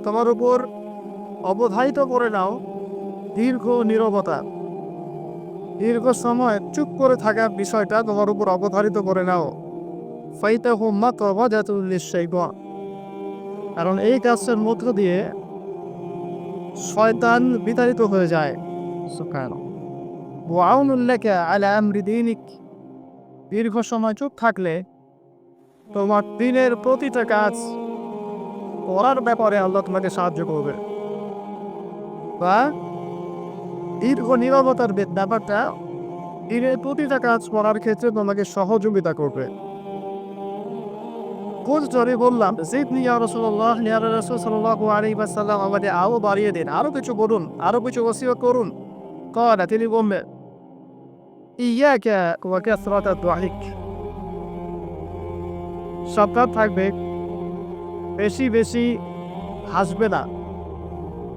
তোমার উপর অবধারিত করে নাও দীর্ঘ নীরবতা, দীর্ঘ সময় চুপ করে থাকা বিষয়টা তোমার উপর অবধারিত করে নাও। ফাইতাহু মাকরাদাতুল লিশ-শাইতান, কারণ এই কাজের মধ্য দিয়ে শয়তান বিতাড়িত হয়ে যায়। সুবহানাল্লাহ। ওয়া আউনুল লাকা আলা আমরি দীনিক, দীর্ঘ সময় চুপ থাকলে তোমার দিনের প্রতিটা কাজ করার ব্যাপারে আল্লাহ তোমাকে সাহায্য করবে। বা দীর্ঘ নীরবতার ব্যাপারটা দিনের প্রতিটা কাজ করার ক্ষেত্রে তোমাকে সহযোগিতা করবে। খোঁজ ধরে বললাম, জিদনি ইয়া রাসূলুল্লাহ, ইয়া রাসূল সাল্লাল্লাহু আলাইহি ওয়াসাল্লাম, আমাদের আরো বাড়িয়ে দিন, আরো কিছু বলুন, আরো কিছু ওসিয়ত করুন। ক্বালা, তিনি বললেন, ইয়াকা ওয়া কাসরাতাদ দুআইক, সাবধান থাকবে, বেশি বেশি হাসবে না।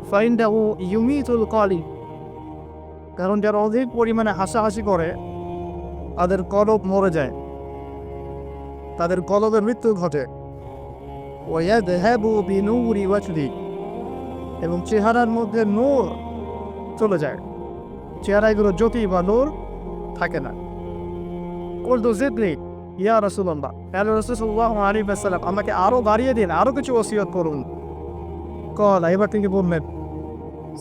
ফাইন্দাহু ইউমিতুল কলিব, কারণ যারা অধিক পরিমাণে হাসাহাসি করে তাদের কলব মরে যায়, তাদের কলবের মৃত্যু ঘটে। ওয়ায়াযহাবু বিনূরি ওয়াজহি, এবং চেহারার মধ্যে নূর চলে যায়, চেহারাগুলো জ্যোতি বা নূর থাকে না। কুলতু জিদনি ইয়া রাসূলুল্লাহ, ইয়া রাসূল সাল্লাল্লাহু আলাইহি ওয়াসাল্লাম, আমাকে আরো বাড়িয়ে দিন, আরো কিছু ওসিয়ত করুন। ক্বালা, এবার তিনি বললেন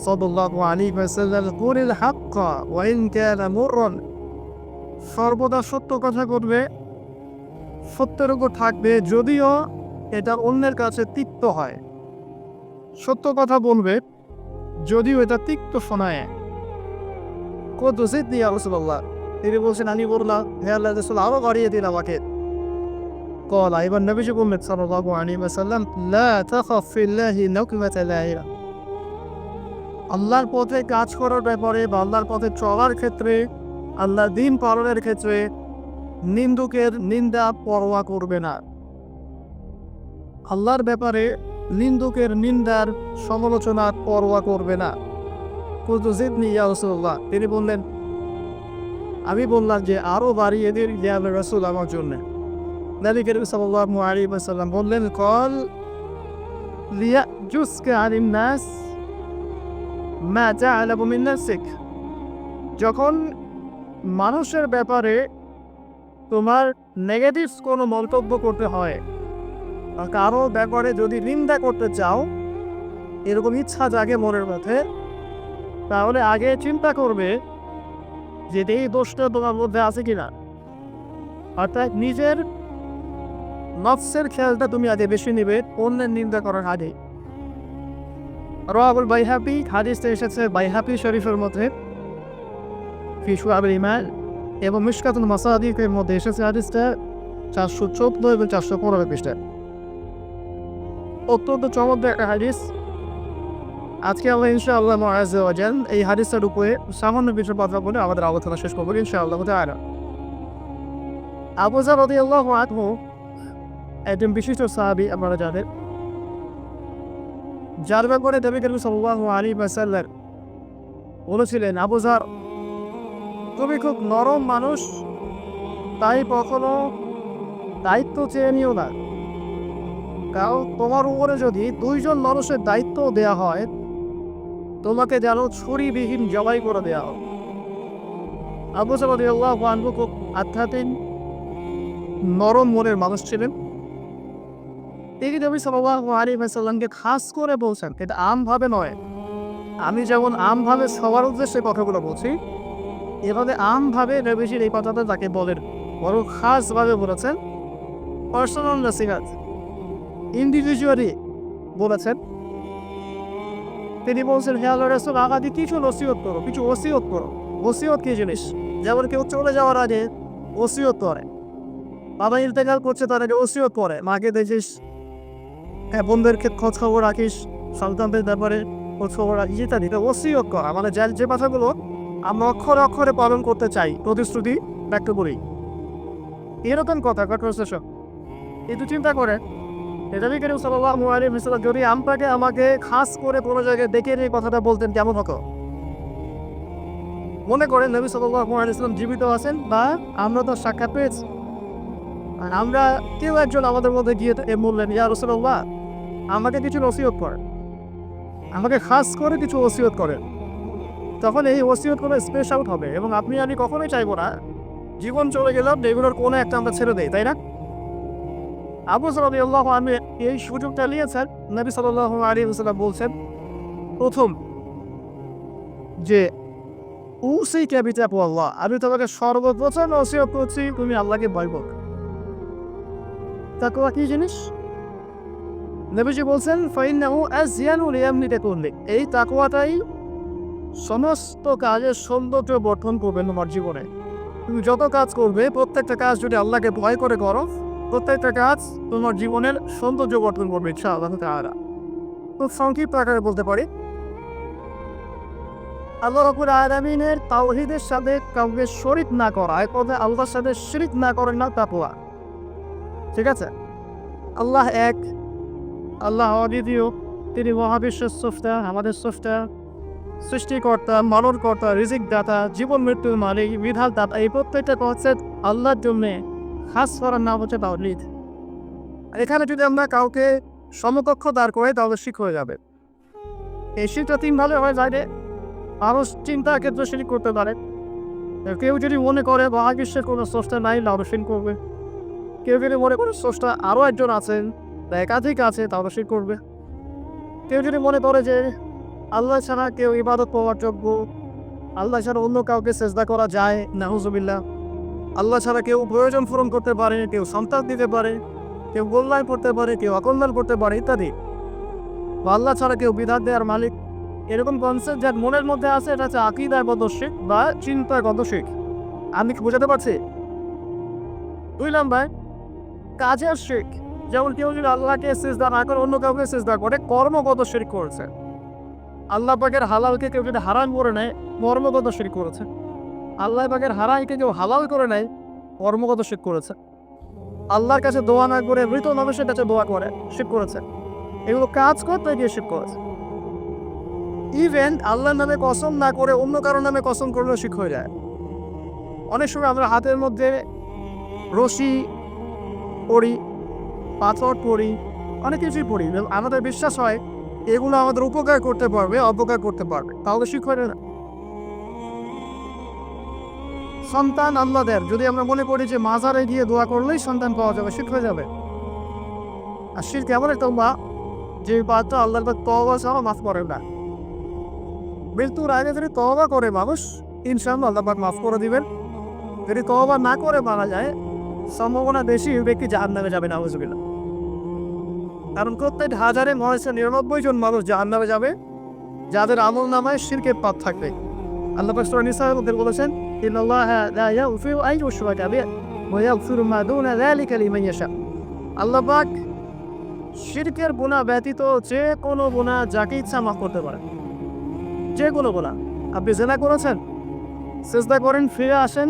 সাল্লাল্লাহু আলাইহি ওয়াসাল্লাম, কুলিল হাক্কা ওয়া ইন কানা মুররান, সর্বদা সত্য কথা বলবে, সত্যের উপর থাকবে যদিও এটা অন্যের কাছে তিক্ত হয়। সত্য কথা বলবে যদিও এটা তিক্ত শোনায়। কুলতু জিদনি ইয়া রাসূলুল্লাহ, তিনি বলছেন, আমি বললাম, হে আল্লাহর রাসূল, আরো বাড়িয়ে দিন আমাকে। ক্বালা, এবার নবীজি বললেন সাল্লাল্লাহু আলাইহি ওয়াসাল্লাম, লা তাখাফ ফিল্লাহি লাকমাতা লাইলা, আল্লাহর পথে কাজ করার ব্যাপারে বা আল্লাহর পথে চলার ক্ষেত্রে, আল্লাহর দ্বীন পালনের ক্ষেত্রে নিন্দুকের নিন্দা পরোয়া করবে না। আল্লাহর ব্যাপারে নিন্দুকের নিন্দার সমালোচনার পরোয়া করবে না। কুলতু জিদনি ইয়া রাসূলুল্লাহ, তিনি বললেন, আমি বললাম যে আরো বাড়িয়ে দিন ইয়া রাসূল আমার জন্য। নবী করিম সাল্লাল্লাহু আলাইহি ওয়াসাল্লাম বললেন, ক্বাল লিয়াজুসকা আনিন নাস মা তা'লামু মিন নাফসিক, যখন মানুষের ব্যাপারে তোমার নেগেটিভ কোনো মন্তব্য করতে হয়, কারো ব্যাপারে যদি নিন্দা করতে চাও, এরকম ইচ্ছা জাগে মনের মধ্যে, তাহলে আগে চিন্তা করবে যে এই দোষটা তোমার মধ্যে আছে কিনা। অর্থাৎ নিজের নফসের খেয়ালটা তুমি আগে বেশি নিবে অন্যের নিন্দা করার আগে। রাওয়াহুল বাইহাকি, হাদিসটা এসেছে বাইহাকি শরীফের মধ্যে ফি শুআবুল ঈমান, এবং মিশকাতুল মাসাদিকের মধ্যে এসেছে হাদিসটা 414 এবং 415 পৃষ্ঠায়। অত্যন্ত চমৎকার একটা হাদিস। আজকে আমরা ইনশাআল্লাহ আযজা ওয়া জাল এই হাদিসটার উপরে সামান্য কিছু কথা বলে আমাদের আলোচনা শেষ করব ইনশাআল্লাহ তাআলা। আবু যর রাদিয়াল্লাহু আনহু একজন বিশিষ্ট সাহাবী, আপনারা জানেন, যার ব্যাপারে নবী করিম সাল্লাল্লাহু আলাইহি ওয়াসাল্লাম বলেছিলেন, আবু যর, তুমি খুব নরম মানুষ, তাই কখনো দায়িত্ব চেয়ে নিও না, কারণ তোমার উপরে যদি 2 জন মানুষের দায়িত্ব দেয়া হয়, তোমাকে যেন ছুরিবিহীন জবাই করে দেওয়া হবে। আবু যর রাদিয়াল্লাহু আনহু খুব আধ্যাত্মিক নরম মনের মানুষ ছিলেন। তিনি নবী সাল্লাল্লাহু আলাইহি ওয়াসাল্লামকে খাস করে বলছেন, এটা আমভাবে নয়, আমি যেমন আমভাবে সবার উদ্দেশ্যে কথাগুলো বলছি, এভাবে আমভাবে নবীজির এই কথাটা তাকে বলেন, বড় খাসভাবে বলেছেন, পার্সোনাল নসিহত, ইন্ডিভিজুয়ালি বলেছেন। তিনি বলছেন, হে আল্লাহর রাসূল, আমাকে কিছু নসিহত করো, কিছু ওসিয়ত করো। ওসিয়ত কি জিনিস? যেমন কেউ চলে যাওয়ার আগে ওসিয়ত করে, বাবা ইন্তেকাল করছে তার আগে ওসিয়ত করে, মাকে দেখিস, হ্যাঁ, বোনদেরকে খোঁজ খবর রাখিস, সন্তানদের ব্যাপারে খোঁজ খবর রাখিস, ইত্যাদি। ওসিয়ত করা মানে যে কথাগুলো আমরা অক্ষরে অক্ষরে পালন করতে চাই, প্রতিশ্রুতি ব্যক্ত করি, এরকম কথা কনভারসেশন। কিন্তু চিন্তা করে, নবী করিম সাল্লাল্লাহু আলাইহি ওয়াসাল্লাম যদি আমাকে খাস করে কোনো জায়গায় ডেকে এই কথাটা বলতেন, কেমন হতো? মনে করেন নবী সাল্লাল্লাহু আলাইহি ওয়াসাল্লাম জীবিত আছেন, বা আমরা তো সাক্ষাৎ পেয়েছি, আর আমরা কেউ একজন আমাদের মধ্যে গিয়ে বললেন, ইয়া রাসূলুল্লাহ, আমাকে কিছু নসিহত করেন। আমাকে খাস করে কিছু ওসিয়ত করেন, তখন এই ওসিয়তগুলো স্পেশ আউট হবে। এবং আপনি আমি কখনোই চাইবো না জীবন চলে গেলাম এগুলোর কোনো একটা আমরা ছেড়ে দেই, তাই না? আবু বকর রাদিয়াল্লাহু আনহু এই সুযোগটা নিয়েছেন। নবী সাল্লাল্লাহু আলাইহি ওয়াসাল্লাম বলছেন, প্রথম যে উসিকা বিতাকওয়াল্লাহ, আমি তোমাকে সর্বপ্রথম ওসিয়ত করছি তুমি আল্লাহকে ভয় করো। তাকওয়া কি জিনিস? নবীজি বলছেন ফাইন্নাহু আযয়ানু লিয়ামনিকা কুল্লি, এই তাকওয়াটাই সমস্ত কাজের সৌন্দর্য বর্ধন করবে তোমার জীবনে। তুমি যত কাজ করবে প্রত্যেকটা কাজ যদি আল্লাহকে ভয় করে করো, প্রত্যেকটা কাজ তোমার জীবনের সৌন্দর্য বর্ধন করবে ইনশাআল্লাহ তাআলা। খুব সংক্ষিপ্ত আকারে বলতে পারি, আল্লাহ রাব্বুল আলামিনের তাওহীদের সাথে কাউকে শরীক না করা, এক কথায় আল্লাহর সাথে শিরক না করার নাম তাকওয়া। ঠিক আছে? আল্লাহ এক, আল্লাহ অদ্বিতীয়, তিনি মহাবিশ্বের স্রষ্টা, আমাদের স্রষ্টা, সৃষ্টিকর্তা, মানবকর্তা, রিজিক দাতা, জীবন মৃত্যুর মালিক, বিধানদাতা। এই প্রত্যেকটা কনসেপ্ট আল্লাহর জন্য খাস করার নাম হচ্ছে তাওহীদ। এখানে যদি আমরা কাউকে সমকক্ষ দাঁড় করে তাহলে শিরক হয়ে যাবে। এই শিরকটা তিনভাবে হয়ে যায় রে। মানুষ চিন্তার ক্ষেত্রে শিরক করতে পারে। কেউ যদি মনে করে মহাবিশ্বের কোনো স্রষ্টা নাই তাহলে শিরক করবে। কেউ যদি মনে করে স্রষ্টা আরও একজন আছেন বা একাধিক আছে তাহলে শিরক করবে। কেউ যদি মনে করে যে আল্লাহ ছাড়া কেউ ইবাদত পাওয়ার যোগ্য, আল্লাহ ছাড়া অন্য কাউকে সেজদা করা যায়, নাউজুবিল্লাহ, আল্লাহ ছাড়া কেউ প্রয়োজন পূরণ করতে পারে, কেউ সন্তান দিতে পারে, কেউ কল্যাণ করতে পারে, কেউ অকল্যাণ করতে পারে ইত্যাদি, বা আল্লাহ ছাড়া কেউ বিধান দেওয়ার মালিক, এরকম কনসেপ্ট যার মনের মধ্যে আছে এটা হচ্ছে আকীদাগত শিরক বা চিন্তাগত শিরক। আমি কি বোঝাতে পারছি? 2 নাম্বার কাজের শিরক, যেমন কেউ যদি আল্লাহকে সেজদা না করে অন্য কাউকে সেজদা করে, কর্মগত শিরক করেছে। আল্লাহ পাকের হালালকে কেউ যদি হারাম করে নেয়, কর্মগত শিরক করেছে। আল্লাহ পাকের হারামকে কেউ হালাল করে নেয়, কর্মগত শিরক করেছে। আল্লাহর কাছে দোয়া না করে মৃত মানুষের কাছে দোয়া করে, শিরক করেছে। এগুলো কাজ করতে গিয়ে শিরক করেছে। ইভেন আল্লাহর নামে কসম না করে অন্য কারোর নামে কসম করলেও শিরক হয়ে যায়। অনেক সময় আমরা হাতের মধ্যে রশি পড়ি, পাথর পড়ি, অনেক কিছুই পড়ি, আমাদের বিশ্বাস হয় এগুলো আমাদের উপকার করতে পারবে, অপকার করতে পারবে, তাহলে শিরক হয় না? সন্তান আল্লাহদের, যদি আমরা মনে করি যে মাজারে গিয়ে দোয়া করলেই সন্তান পাওয়া যাবে, শিরক হয়ে যাবে। আর শিরক এমন একটা যে বাদটা আল্লাহর পাক তওবা ছাড়া মাফ করেন না। মৃত্যুর আগে যদি তওবা করে মানুষ, ইনশাআল্লাহ আল্লাহ পাক মাফ করে দিবেন। যদি তওবা না করে মারা যায়, সম্ভাবনা বেশি ব্যক্তি জাহান্নামে যাবে, নাউজুবিল্লাহ। কারণ প্রত্যেক 999 জন মানুষ জাহান্নামে যাবে যাদের আমল নামায় শিরকের পাপ থাকবে। আল্লাহ পাক সূরা নিসার মধ্যে বলেছেন, ইন্নাল্লাহা লা ইয়াগফিরু আন ইউশরাকা বিহি ওয়া ইয়াগফিরু মা দুনা যালিকা লিমান ইয়াশা। আল্লাহ পাক শিরকের গুনাহ ব্যতীত যে কোনো গুনাহ যাকে ইচ্ছা মাফ করতে পারে। যে কোনো গুনাহ। আপনি জিনা করেছেন, সিজদা করেন, ফিরে আসেন,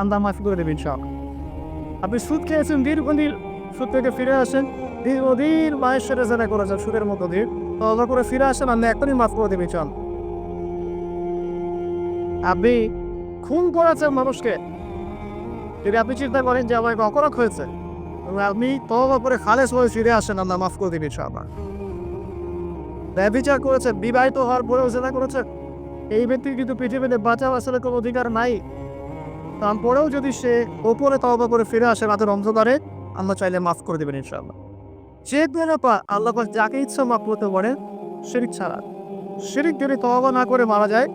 আল্লাহ মাফ করে দেবেন ইনশাআল্লাহ। আপনি সুদ খেয়েছেন, দীর্ঘদিন সুদ থেকে ফিরে আসেন, দীর্ঘদিন মায়ের সাথে জিনা করেছেন সুদের মতো দিয়ে, তওবা করে ফিরে আসেন, আল্লাহ এখনই মাফ করে দেবেন ইনশাআল্লাহ। আপনি খুন করেছেন মানুষকে, যদি আপনি চিন্তা করেন যে আমার অপরাধ হয়েছে, আপনি তওবা করে খালেস হয়ে ফিরে আসেন, আল্লাহ মাফ করে দেবেন ইনশাআল্লাহ। ব্যভিচার করেছেন, বিবাহিত হওয়ার পরেও জিনা করেছেন, এই ব্যক্তির কিন্তু পৃথিবীতে বাঁচার আসলে কোনো অধিকার নাই। তারপরেও যদি সে ওপরে তওবা করে ফিরে আসে রাতের অন্ধকারে, আল্লাহ চাইলে মাফ করে দেবেন ইনশাআল্লাহ। যে কোনো পাপ আল্লাহ পাক যাকে ইচ্ছা মাফ করতে পারেন, শিরক ছাড়া। শিরক যদি তওবা না করে মারা যায়,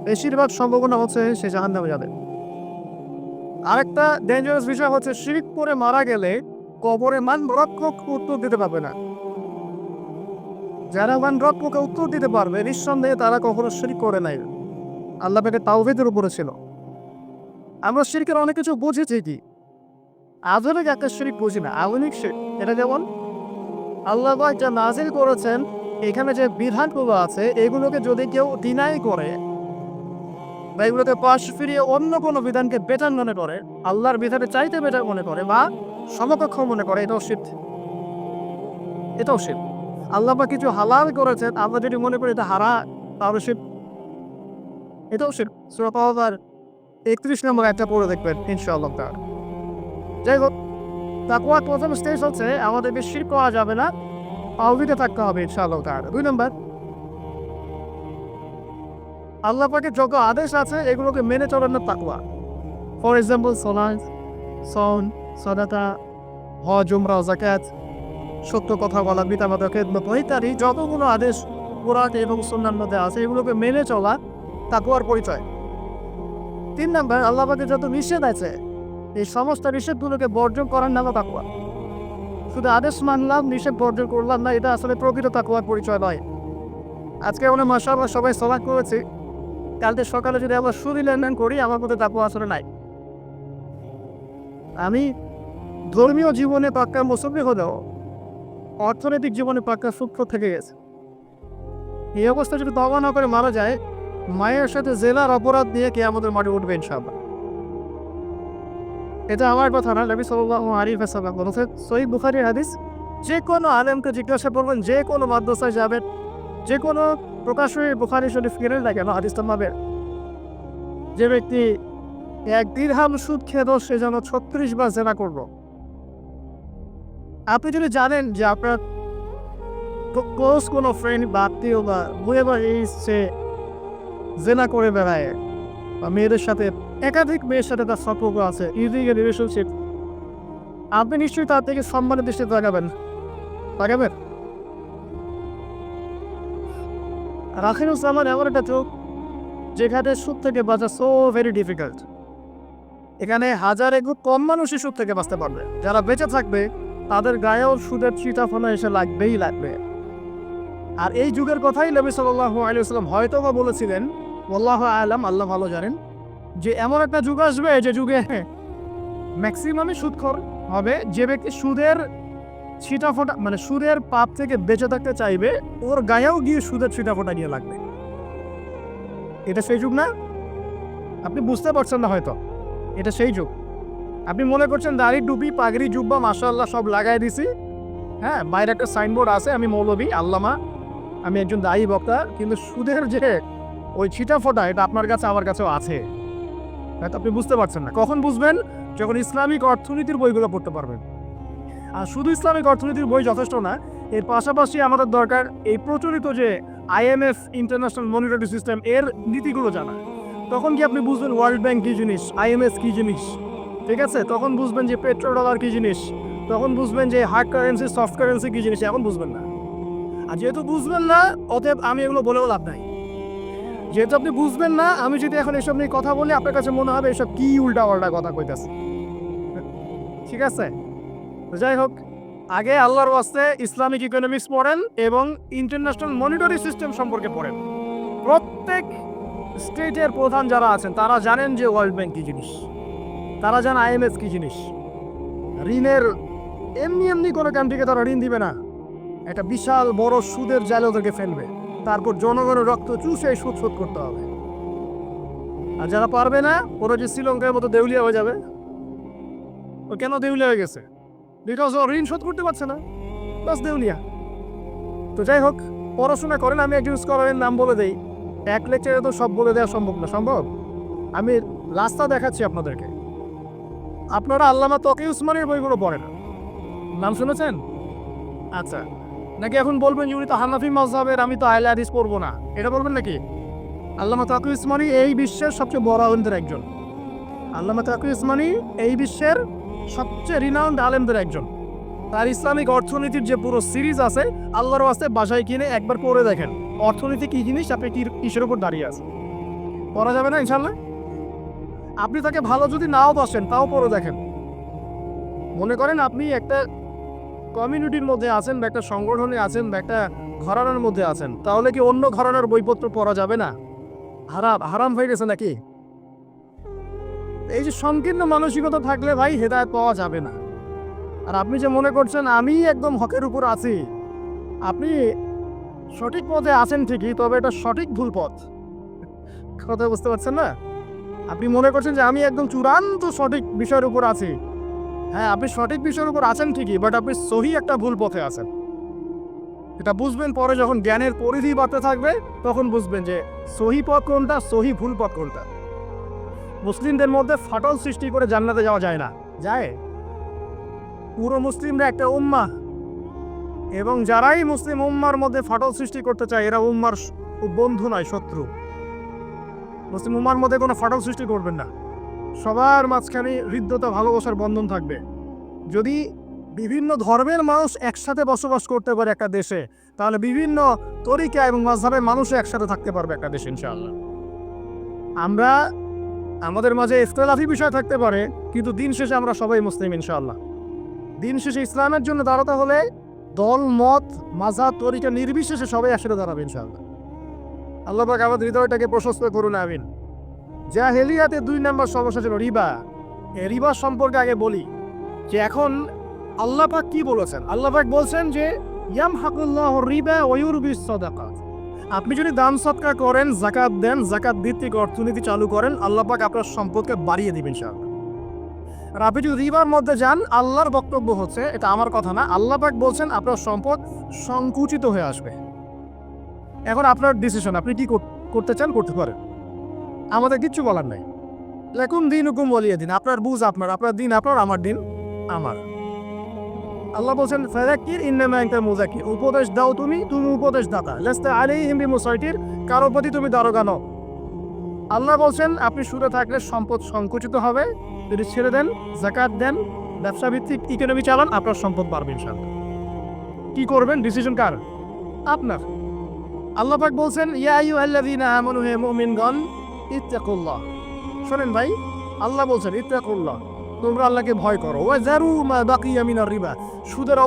বেশিরভাগ সম্ভাবনা হচ্ছে সে জাহান্নামে যাবে। আরেকটা ডেঞ্জারাস বিষয় হচ্ছে, শিরক করে মারা গেলে কবরে রক্ষক উত্তর দিতে পারবে না। যারা রক্ষকে উত্তর দিতে পারবে, নিঃসন্দেহে তারা কখনো শিরক করে নাই, আল্লাহ পাকের তাওহীদের উপরে ছিল। আমরা শিরকের অনেক কিছু বুঝেছি, কি আধুনিক একটা শিরক বুঝি না, আধুনিক শিরক। এটা যেমন আল্লাহ পাক যা নাজিল করেছেন, এখানে যে বিধানগুলো আছে এগুলোকে যদি কেউ ডিনাই করে বা এগুলোকে পাশ ফিরিয়ে অন্য কোনো বিধানকে বেটার মনে করে, আল্লাহর বিধানে চাইতে বেটার মনে করে বা সমকক্ষ মনে করে, এটাও শিরক। এটাও শিরক। আল্লাহ পাক কিছু হালাল করেছেন, আমরা যদি মনে করি এটা হারাম, তাহলে শিরক, এটাও শিরক। সূরা তাওবার 31 নম্বর একটা পড়ে দেখবেন ইনশাআল্লাহ তাআলা। যাই হোক, তাকওয়ার প্রথম স্টেজ হচ্ছে আমাদের বেশি শিরক করা যাবে না, তাওহীদে থাকতে হবে ইনশাআল্লাহ তাআলা। 2 নম্বর, আল্লাহ পাকের যত আদেশ আছে এগুলোকে মেনে চলার না তাকওয়া। ফর এক্সাম্পল সালাত, সওম, সাদাকা, হজ, উমরা, যাকাত, সত্য কথা বলা, পিতামাতার খেদমত ইত্যাদি যতগুলো আদেশ কোরআন এবং সুন্নাহর মধ্যে আছে এগুলোকে মেনে চলা তাকওয়ার পরিচয়। 3 নাম্বার, আল্লাহ পাকের যত নিষেধ আছে এই সমস্ত নিষেধগুলোকে বর্জন করার নাম তাকওয়া। শুধু আদেশ মানলাম, নিষেধ বর্জন করলাম না, এটা আসলে প্রকৃত তাকওয়ার পরিচয় নয়। আজকে আমরা মাশাআল্লাহ সবাই সালাত করেছি, কালকে সকালে যদি আবার সুদি লেনদেন করি আমার মধ্যে তাকওয়া আসলে নাই। আমি ধর্মীয় জীবনে পাক্কা মুসল্লি হলেও অর্থনৈতিক জীবনে পাক্কা সূক্ষ্ম থেকে গেছে। এই অবস্থা যদি তওবা না করে মারা যায়, মায়ের সাথে জেনার অপরাধ নিয়ে কিয়ামতের মাঠে উঠবে ইনশাআল্লাহ। এটা আমার কথা না, নবী সাল্লাল্লাহু আলাইহি ওয়াসাল্লাম বলেছেন, সহিহ বুখারীর হাদিস। যে কোনো আলেমকে জিজ্ঞাসা করবেন, যে কোনো মাদ্রাসায় যাবেন, যে কোনো প্রকাশনী বুখারী শরীফ কিনেন না কেন, হাদিসটা পাবেন, যে ব্যক্তি 1 দিরহাম সুদ খেলো সে যেন 36 বার জেনা করলো। আপনি যদি জানেন যে আপনার ক্লোজ কোনো ফ্রেন্ড বা আত্মীয় বা whoever is সে জেনা করে বেড়ায় বা মেয়েদের সাথে একাধিক মেয়ের সাথে তার সম্পর্ক আছে, ইলিগাল রিলেশনশিপ, আপনি নিশ্চয়ই তার থেকে সম্মানের দৃষ্টিতে তাকাবেন। রাখিনুজ্জামান এমন একটা চোখ যেখানে সুদ থেকে বাঁচা সো ভেরি ডিফিকাল্ট। এখানে হাজারে খুব কম মানুষই সুদ থেকে বাঁচতে পারবে। যারা বেঁচে থাকবে তাদের গায়েও সুদের ছিটাফোনা এসে লাগবে। আর এই যুগের কথাই নবী সাল্লাল্লাহু আলাইহি ওয়াসাল্লাম হয়তো বা বলেছিলেন, আল্লাহু আ'লাম, আল্লাহ ভালো জানেন, যে এমন একটা যুগ আসবে যে যুগে ম্যাক্সিমামই সুদখোর হবে। যে ব্যক্তি সুদের ছিটাফোঁটা মানে সুদের পাপ থেকে বেঁচে থাকতে চাইবে, ওর গায়েও গিয়ে সুদের ছিটাফোঁটা নিয়ে লাগবে। এটা সেই যুগ না? আপনি বুঝতে পারছেন না হয়তো, এটা সেই যুগ। আপনি মনে করছেন দাড়ি, টুপি, পাগড়ি, জুব্বা মাশাআল্লাহ সব লাগাই দিছি, হ্যাঁ, বাইরে একটা সাইনবোর্ড আছে, আমি মৌলবী, আল্লামা, আমি একজন দায়ী বক্তা, কিন্তু সুদের যে ওই ছিটাফোঁটা এটা আপনার কাছে আমার কাছেও আছে। হয়তো আপনি বুঝতে পারছেন না। কখন বুঝবেন? যখন ইসলামিক অর্থনীতির বইগুলো পড়তে পারবেন। আর শুধু ইসলামিক অর্থনীতির বই যথেষ্ট না, এর পাশাপাশি আমাদের দরকার এই প্রচলিত যে IMF, ইন্টারন্যাশনাল মনিটারি সিস্টেম, এর নীতিগুলো জানা। তখন কি আপনি বুঝবেন ওয়ার্ল্ড ব্যাংক কী জিনিস, IMF কী জিনিস, ঠিক আছে? তখন বুঝবেন যে পেট্রো ডলার কী জিনিস, তখন বুঝবেন যে হার্ড কারেন্সি, সফট কারেন্সি কী জিনিস, এখন বুঝবেন না। আর যেহেতু বুঝবেন না, অতএব আমি এগুলো বলেও লাভ নাই। যেহেতু আপনি বুঝবেন না, আমি যদি এখন এসব নিয়ে কথা বলি আপনার কাছে মনে হবে এসব কি উল্টা পাল্টা কথা কইতেছে, ঠিক আছে? তো যাই হোক, আগে আল্লাহর ওয়াস্তে ইসলামিক ইকোনমিক্স পড়েন এবং ইন্টারন্যাশনাল মনিটারি সিস্টেম সম্পর্কে পড়েন। প্রত্যেক স্টেটের প্রধান যারা আছেন তারা জানেন যে ওয়ার্ল্ড ব্যাংক কী জিনিস, তারা জানেন IMF কী জিনিস। ঋণের এমনি কোনো কান্ট্রিকে তারা ঋণ দিবে না, একটা বিশাল বড় সুদের জালে ওদেরকে ফেলবে, তারপর জনগণের রক্ত চুষে সুদ শোধ করতে হবে। আর যারা পারবে না, ওরা যে শ্রীলঙ্কার মতো দেউলিয়া হয়ে যাবে। ও কেন দেউলিয়া হয়ে গেছে? বিকজ ও ঋণ শোধ করতে পারছে না, বাস দেউলিয়া। তো যাই হোক, পড়াশোনা করেন। আমি একজন স্কলারের নাম বলে দেই, এক লেকচারে তো সব বলে দেওয়া সম্ভব না। সম্ভব? আমি রাস্তা দেখাচ্ছি আপনাদেরকে। আপনারা আল্লামা তকি উসমানীর বইগুলো পড়েন, নাম শুনেছেন? আচ্ছা, নাকি এখন বলবেন উনি তো হানাফি মাযহাবের, আমি তো আহলে হাদিস পড়বো না, এটা বলবেন নাকি? আল্লামা তকি উসমানী এই বিশ্বের সবচেয়ে বড় আলেমদের একজন। আল্লামা তকি উসমানী এই বিশ্বের সবচেয়ে রিনাউন্ড আলেমদের একজন। তার ইসলামিক অর্থনীতির যে পুরো সিরিজ আছে, আল্লাহর ওয়াস্তে বাসায় কিনে একবার পড়ে দেখেন অর্থনীতি কি জিনিস, আপনি কিসের উপর দাঁড়িয়ে আছেন। পড়া যাবে না ইনশাল্লাহ? আপনি তাকে ভালো যদি নাও বাসেন তাও পড়ে দেখেন। মনে করেন আপনি একটা কমিউনিটির মধ্যে আছেন বা একটা সংগঠনে আছেন বা একটা ঘরানার মধ্যে আছেন, তাহলে কি অন্য ঘরানার বইপত্র পড়া যাবে না? হারাম হয়ে গেছে নাকি? এই যে সংকীর্ণ মানসিকতা থাকলে ভাই হেদায়েত পাওয়া যাবে না। আর আপনি যে মনে করছেন আমি একদম হকের উপর আছি, আপনি সঠিক পথে আছেন ঠিকই, তবে এটা সঠিক ভুল পথ। কথা বুঝতে পারছেন না? আপনি মনে করছেন যে আমি একদম চূড়ান্ত সঠিক বিষয়ের উপর আছি। হ্যাঁ, আপনি সঠিক বিষয়ের উপর আছেন ঠিকই, বাট আপনি সহি একটা ভুল পথে আছেন। এটা বুঝবেন পরে, যখন জ্ঞানের পরিধি বাড়তে থাকবে তখন বুঝবেন যে সহি পথ কোনটা, সহি ভুল পথ কোনটা। মুসলিমদের মধ্যে ফাটল সৃষ্টি করে জান্নাতে যাওয়া যায় না। যায়? পুরো মুসলিমরা একটা উম্মাহ, এবং যারাই মুসলিম উম্মার মধ্যে ফাটল সৃষ্টি করতে চায় এরা উম্মার বন্ধু নয়, শত্রু। মুসলিম উম্মার মধ্যে কোনো ফাটল সৃষ্টি করবেন না। সবার মাঝখানে হৃদ্যতা ভালোবাসার বন্ধন থাকবে। যদি বিভিন্ন ধর্মের মানুষ একসাথে বসবাস করতে পারে একটা দেশে, তাহলে বিভিন্ন তরিকা এবং মাযহাবের মানুষও একসাথে থাকতে পারবে একটা দেশে ইনশাআল্লাহ। আমরা আমাদের মাঝে ইখতিলাফি বিষয় থাকতে পারে, কিন্তু দিন শেষে আমরা সবাই মুসলিম ইনশাআল্লাহ। দিন শেষে ইসলামের জন্য দাঁড়াতে হলে দল মত মাযহাব তরিকা নির্বিশেষে সবাই একসাথে দাঁড়াবে ইনশাআল্লাহ। আল্লাহ পাক আমাদের হৃদয়টাকে প্রশস্ত করুন, আমিন। জাহেলিয়াতে 2 নম্বর সমস্যা ছিল রিবা। এই রিবা সম্পর্কে আগে বলি যে এখন আল্লাহ পাক কি বলেছেন। আল্লাহ পাক বলছেন যে ইয়ামহাকুল্লাহু রিবা ওয়া ইউরবিস সাদাকাত। আপনি যদি দান সদকা করেন, যাকাত দেন, যাকাত ভিত্তিক অর্থনীতি চালু করেন, আল্লাহ পাক আপনার সম্পদকে বাড়িয়ে দিবেন ইনশাআল্লাহ। আর আপনি যদি রিবার মধ্যে যান, আল্লাহর বক্তব্য হচ্ছে, এটা আমার কথা না, আল্লাহ পাক বলছেন আপনার সম্পদ সংকুচিত হয়ে আসবে। এখন আপনার ডিসিশন, আপনি কি করতে চান করতে পারেন, আমাদের কিচ্ছু বলার নাই। লাকুম দীনুকুম ওয়ালিয়া দিন, আপনার বুঝ আপনার, আপনার দিন আপনার, আমার দিন আমার। আল্লাহ বলছেন ফাযাক্কির ইন্নামা আনতা মুযাক্কির, উপদেশ দাও তুমি, তুমি উপদেশ দাতা। লাস্তা আলাইহিম বিমুসাইতির, কারো প্রতি তুমি দারোগা নও। আল্লাহ বলছেন আপনি সুদে থাকলে সম্পদ সংকুচিত হবে, যদি ছেড়ে দেন, যাকাত দেন, ব্যবসা ভিত্তিক ইকোনমি চালান, আপনার সম্পদ বাড়বে ইনশাআল্লাহ। কি করবেন, ডিসিশন কার? আপনার। আল্লাহ পাক বলছেন ইয়া আইয়ুহাল্লাযীনা আমানু, হে মুমিনগণ, ইত্তাকুল্লাহ। শোনেন ভাই, আল্লাহ বলছেন ইত্তাকুল্লাহ, তোমরা আল্লাহকে ভয় করো। ওয়া যারু মা বাকিয়া মিনার রিবা, সুদের